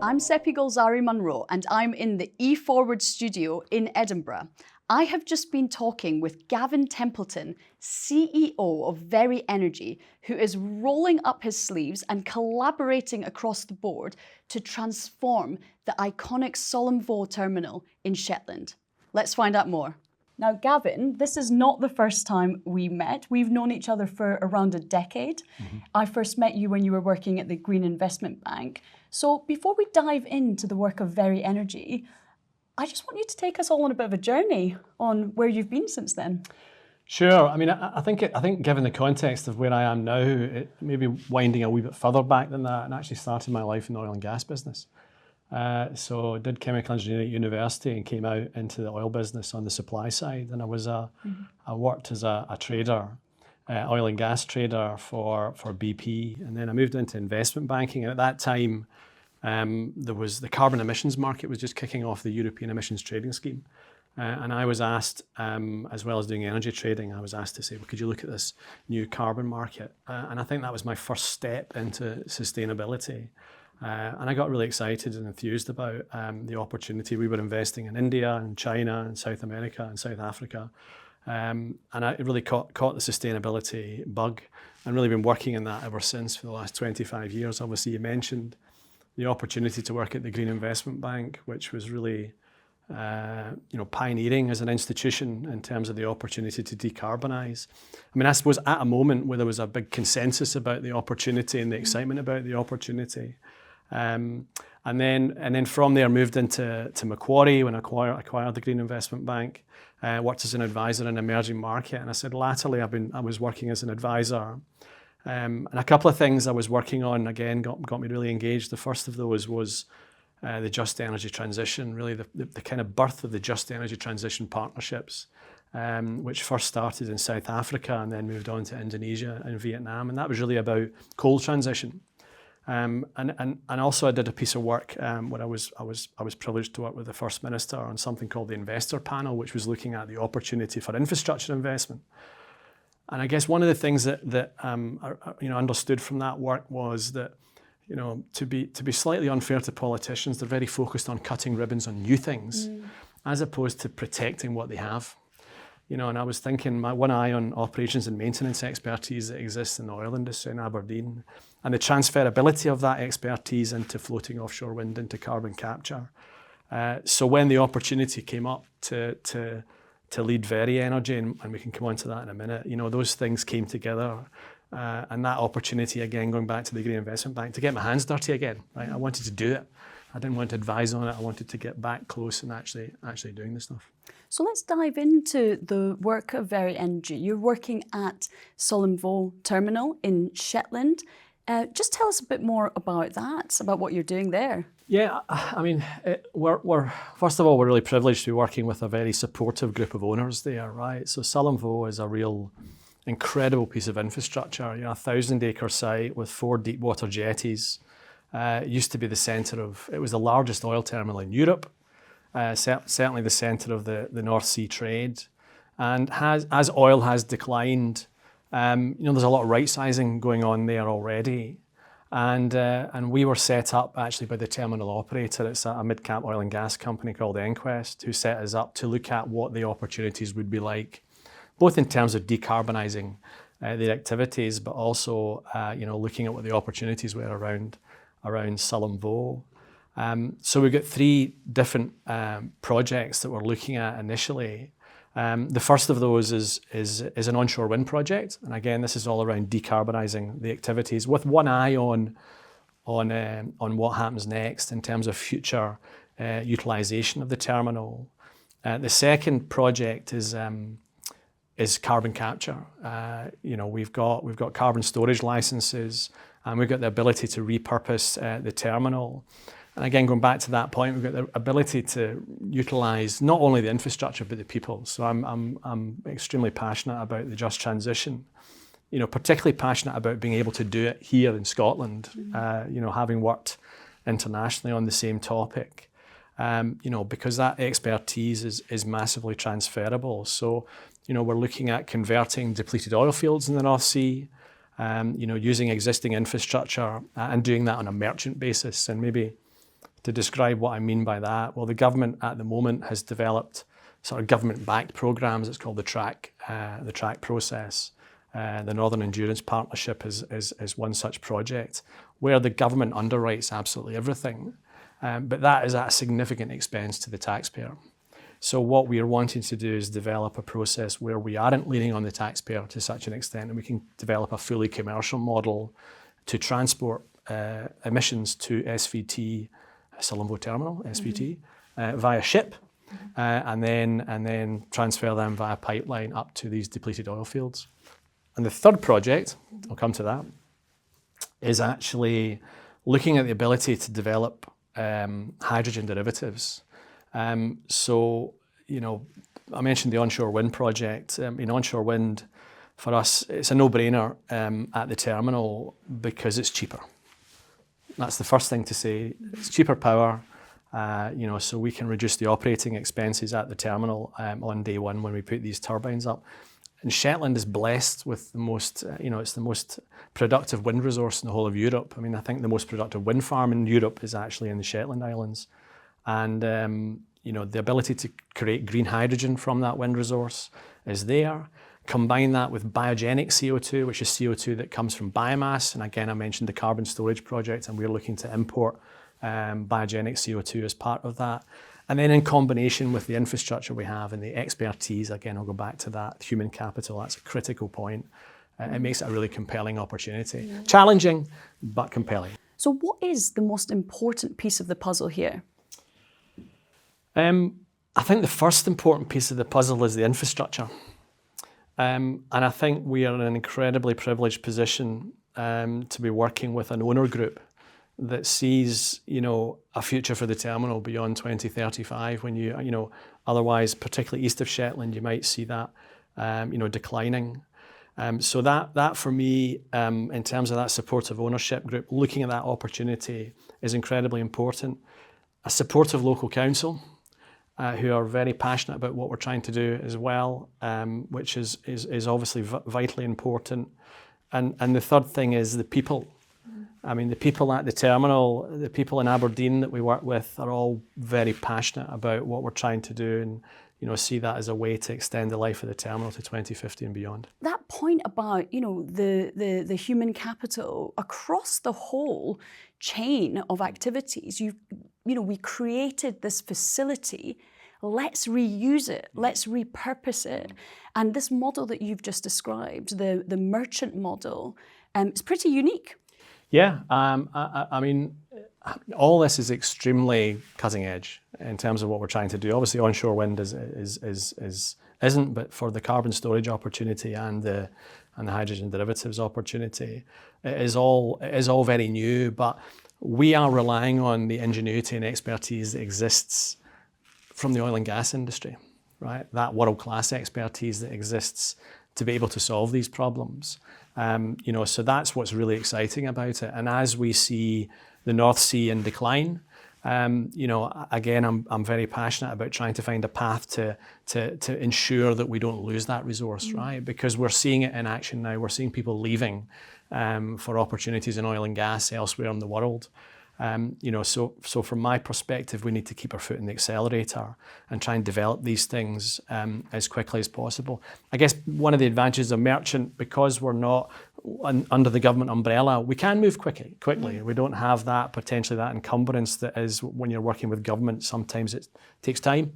I'm Sepi Golzari-Munro and I'm in the E-FWD studio in Edinburgh. I have just been talking with Gavin Templeton, CEO of Veri Energy, who is rolling up his sleeves and collaborating across the board to transform the iconic Sullom Voe Terminal in Shetland. Let's find out more. Now, Gavin, this is not the first time we met. We've known each other for around a decade. I first met you when you were working at the Green Investment Bank. So before we dive into the work of Veri Energy, I just want you to take us all on a bit of a journey on where you've been since then. Sure. I mean, I think given the context of where I am now, it maybe winding a wee bit further back than that, and actually started my life in the oil and gas business. So I did chemical engineering at university and came out into the oil business on the supply side. And I worked as a trader, oil and gas trader for BP. And then I moved into investment banking. And at that time, the carbon emissions market was just kicking off the European emissions trading scheme. And I was asked, as well as doing energy trading, I was asked to say, well, could you look at this new carbon market? And I think that was my first step into sustainability. And I got really excited and enthused about the opportunity. We were investing in India and China and South America and South Africa. And I really caught the sustainability bug and really been working in that ever since for the last 25 years. Obviously, you mentioned the opportunity to work at the Green Investment Bank, which was really pioneering as an institution in terms of the opportunity to decarbonise. I mean, I suppose at a moment where there was a big consensus about the opportunity and the excitement about the opportunity. And then from there moved into Macquarie when I acquired the Green Investment Bank, worked as an advisor in emerging market. And I said latterly I was working as an advisor. And a couple of things I was working on, again, got me really engaged. The first of those was the just energy transition, really the kind of birth of the just energy transition partnerships, which first started in South Africa and then moved on to Indonesia and Vietnam. And that was really about coal transition. And also I did a piece of work where I was privileged to work with the First Minister on something called the Investor Panel, which was looking at the opportunity for infrastructure investment. And I guess one of the things that understood from that work was that to be slightly unfair to politicians, they're very focused on cutting ribbons on new things, as opposed to protecting what they have. And I was thinking, my one eye on operations and maintenance expertise that exists in the oil industry in Aberdeen, and the transferability of that expertise into floating offshore wind, into carbon capture. So when the opportunity came up to lead Veri Energy, and we can come on to that in a minute, those things came together. And that opportunity, again, going back to the Green Investment Bank, to get my hands dirty again, right? I wanted to do it. I didn't want to advise on it. I wanted to get back close and actually doing the stuff. So let's dive into the work of Veri Energy. You're working at Sullom Voe Terminal in Shetland. Just tell us a bit more about that, about what you're doing there. Yeah, I mean, we're first of all, we're really privileged to be working with a very supportive group of owners there, right? So Sullom Voe is a real incredible piece of infrastructure, a 1,000-acre site with 4 deep water jetties. It used to be it was the largest oil terminal in Europe, certainly the centre of the North Sea trade. And as oil has declined, there's a lot of right-sizing going on there already. And we were set up actually by the terminal operator. It's a mid-cap oil and gas company called Enquest, who set us up to look at what the opportunities would be like, both in terms of decarbonising their activities, but also looking at what the opportunities were around Sullom Voe. So we've got 3 different projects that we're looking at initially. The first of those is an onshore wind project, and again, this is all around decarbonising the activities with one eye on what happens next in terms of future utilisation of the terminal. The second project is carbon capture. We've got carbon storage licenses, and we've got the ability to repurpose the terminal. And again, going back to that point, we've got the ability to utilise not only the infrastructure but the people. So I'm extremely passionate about the just transition. Particularly passionate about being able to do it here in Scotland. Having worked internationally on the same topic. Because that expertise is massively transferable. So, we're looking at converting depleted oil fields in the North Sea, using existing infrastructure and doing that on a merchant basis. And maybe to describe what I mean by that, well, the government at the moment has developed sort of government-backed programs. It's called the track process. The Northern Endurance Partnership is one such project where the government underwrites absolutely everything, but that is at a significant expense to the taxpayer. So what we are wanting to do is develop a process where we aren't leaning on the taxpayer to such an extent, and we can develop a fully commercial model to transport emissions to SVT, Sullom Voe Terminal, SVT, via ship, and then transfer them via pipeline up to these depleted oil fields. And the third project, I'll come to that, is actually looking at the ability to develop hydrogen derivatives. So, you know, I mentioned the onshore wind project. Onshore wind, for us, it's a no-brainer at the terminal because it's cheaper. That's the first thing to say. It's cheaper power, so we can reduce the operating expenses at the terminal on day one when we put these turbines up. And Shetland is blessed with the most, it's the most productive wind resource in the whole of Europe. I mean, I think the most productive wind farm in Europe is actually in the Shetland Islands. And, the ability to create green hydrogen from that wind resource is there. Combine that with biogenic CO2, which is CO2 that comes from biomass. And again, I mentioned the carbon storage project, and we're looking to import biogenic CO2 as part of that. And then in combination with the infrastructure we have and the expertise, again, I'll go back to that, human capital, that's a critical point. It makes it a really compelling opportunity. Yeah. Challenging, but compelling. So what is the most important piece of the puzzle here? I think the first important piece of the puzzle is the infrastructure. And I think we are in an incredibly privileged position to be working with an owner group that sees, a future for the terminal beyond 2035 when otherwise, particularly east of Shetland, you might see that, declining. So that for me, in terms of that supportive ownership group, looking at that opportunity is incredibly important. A supportive local council who are very passionate about what we're trying to do as well, which is obviously vitally important. And the third thing is the people. I mean, the people at the terminal, the people in Aberdeen that we work with are all very passionate about what we're trying to do and, see that as a way to extend the life of the terminal to 2050 and beyond. That point about, the human capital across the whole chain of activities, we created this facility, let's reuse it, let's repurpose it. And this model that you've just described, the merchant model, is pretty unique. Yeah, I mean, all this is extremely cutting edge in terms of what we're trying to do. Obviously, onshore wind isn't, but for the carbon storage opportunity and the hydrogen derivatives opportunity, it is all very new. But we are relying on the ingenuity and expertise that exists from the oil and gas industry, right? That world-class expertise that exists to be able to solve these problems. So that's what's really exciting about it. And as we see the North Sea in decline, again, I'm very passionate about trying to find a path to ensure that we don't lose that resource, right? Because we're seeing it in action now. We're seeing people leaving for opportunities in oil and gas elsewhere in the world. So from my perspective, we need to keep our foot in the accelerator and try and develop these things as quickly as possible. I guess one of the advantages of merchant, because we're not under the government umbrella, we can move quickly. We don't have potentially that encumbrance that is when you're working with government. Sometimes it takes time.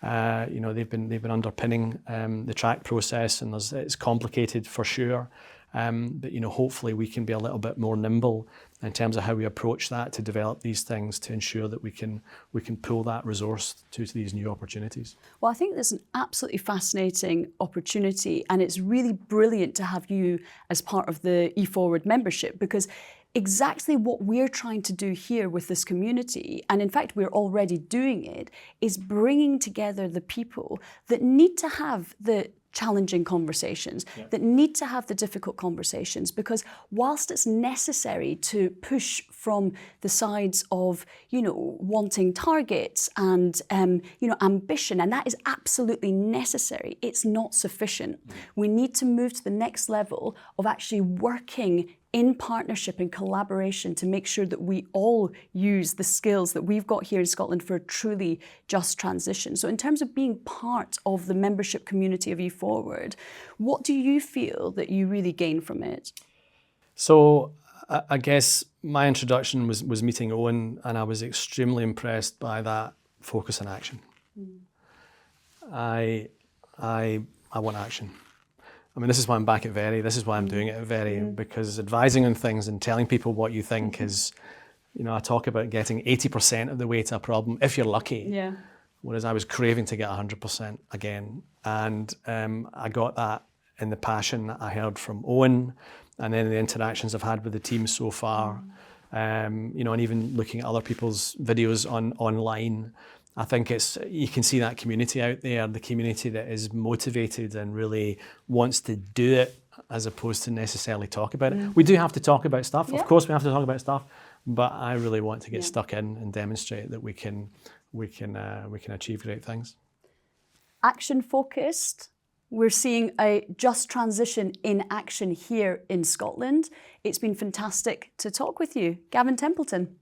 They've been underpinning the track process, and it's complicated for sure. But hopefully we can be a little bit more nimble in terms of how we approach that to develop these things to ensure that we can pull that resource to these new opportunities. Well, I think there's an absolutely fascinating opportunity, and it's really brilliant to have you as part of the E-FWD membership, because exactly what we're trying to do here with this community, and in fact we're already doing it, is bringing together the people that need to have the challenging conversations, that need to have the difficult conversations, because whilst it's necessary to push from the sides of, wanting targets and, ambition, and that is absolutely necessary, it's not sufficient. We need to move to the next level of actually working in partnership and collaboration to make sure that we all use the skills that we've got here in Scotland for a truly just transition. So in terms of being part of the membership community of E-FWD, what do you feel that you really gain from it? So I guess my introduction was meeting Owen, and I was extremely impressed by that focus on action. I want action. I mean, this is why I'm back at Veri. This is why I'm doing it at Veri, because advising on things and telling people what you think is, you know, I talk about getting 80% of the way to a problem if you're lucky. Yeah. Whereas I was craving to get 100% again. And I got that in the passion that I heard from Owen, and then the interactions I've had with the team so far, you know, and even looking at other people's videos online. I think you can see that community out there, the community that is motivated and really wants to do it as opposed to necessarily talk about it. We do have to talk about stuff. Yeah. Of course we have to talk about stuff, but I really want to get stuck in and demonstrate that we can achieve great things. Action focused. We're seeing a just transition in action here in Scotland. It's been fantastic to talk with you, Gavin Templeton.